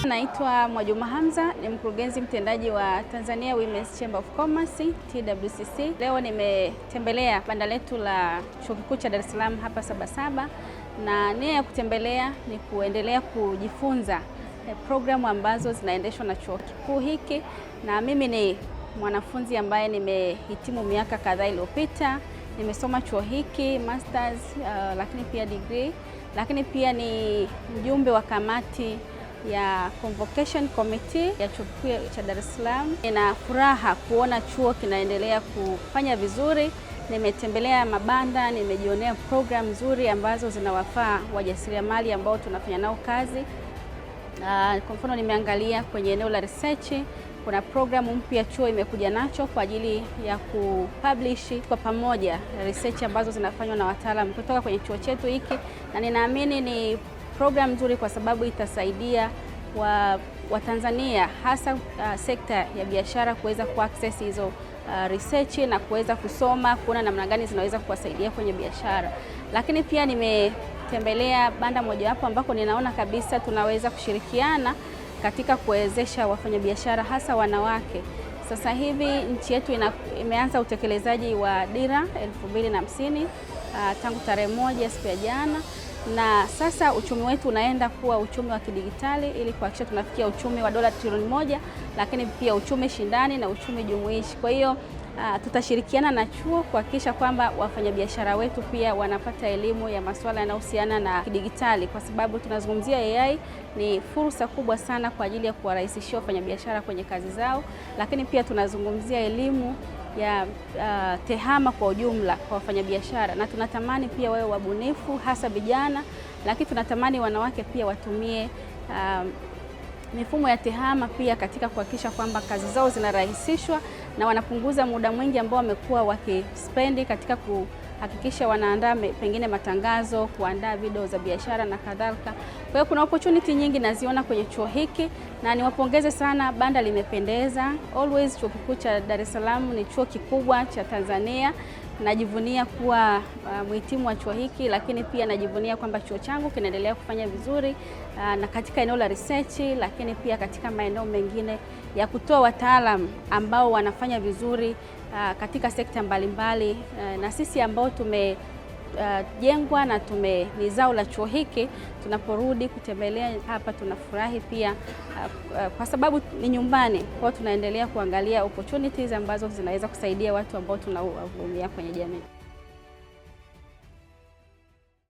Naitwa Mwajuma Hamza, ni mkurugenzi mtendaji wa Tanzania Women's Chamber of Commerce TWCC. Leo nimetembelea banda letu la Chuo Kikuu cha Dar es Salaam hapa Sabasaba, na nia ya kutembelea ni kuendelea kujifunza programu ambazo zinaendeshwa na chuo kikuu hiki, na mimi ni mwanafunzi ambaye nimehitimu miaka kadhaa iliyopita. Nimesoma chuo hiki masters, lakini pia degree, lakini pia ni mjumbe wa kamati ya Convocation Committee ya Chuo Kikuu cha Dar es Salaam. Nina furaha kuona chuo kinaendelea kufanya vizuri. Nimetembelea mabanda, nimejionea program nzuri ambazo zinawafaa wajasiriamali ambao tunafanya nao kazi. Kwa mfano nimeangalia kwenye eneo la research, kuna programu mpya chuo imekuja nacho kwa ajili ya kupublish kwa pamoja research ambazo zinafanywa na wataalamu kutoka kwenye chuo chetu hiki, na ninaamini ni program nzuri kwa sababu itasaidia Watanzania hasa sekta ya biashara kuweza kuaccess hizo research na kuweza kusoma kuona namna gani zinaweza kuwasaidia kwenye biashara. Lakini pia nimetembelea banda mojawapo ambako ninaona kabisa tunaweza kushirikiana katika kuwezesha wafanyabiashara hasa wanawake. Sasa hivi nchi yetu imeanza utekelezaji wa dira 2050 tangu tarehe 1 siku ya jana, na sasa uchumi wetu unaenda kuwa uchumi wa kidigitali ili kuhakikisha tunafikia uchumi wa dola trilioni 1, lakini pia uchumi shindani na uchumi jumuishi. Kwa hiyo tutashirikiana na chuo kuhakikisha kwamba wafanyabiashara wetu pia wanapata elimu ya masuala yanayohusiana na kidigitali, kwa sababu tunazungumzia AI ni fursa kubwa sana kwa ajili ya kuwarahisishia wafanyabiashara kwenye kazi zao, lakini pia tunazungumzia elimu ya tehama kwa ujumla kwa wafanyabiashara, na tunatamani pia wawe wabunifu hasa vijana, lakini tunatamani wanawake pia watumie mifumo ya tehama pia katika kuhakikisha kwamba kazi zao zinarahisishwa na wanapunguza muda mwingi ambao wamekuwa wakispendi katika kuhakikisha wanaandaa pengine matangazo, kuandaa video za biashara na kadhalika. Kwa hiyo kuna opportunity nyingi naziona kwenye chuo hiki, na niwapongeze sana, banda limependeza. Always Chuo Kikuu cha Dar es Salaam ni chuo kikubwa cha Tanzania. Najivunia kuwa mhitimu wa chuo hiki, lakini pia najivunia kwamba chuo changu kinaendelea kufanya vizuri na katika eneo la research, lakini pia katika maeneo mengine ya kutoa wataalamu ambao wanafanya vizuri katika sekta mbalimbali. Na sisi ambao tumejengwa na ni zao la chuo hiki, tunaporudi kutembelea hapa tunafurahi pia kwa sababu ni nyumbani. Kwa tunaendelea kuangalia opportunities ambazo zinaweza kusaidia watu ambao tunawahudumia kwenye jamii.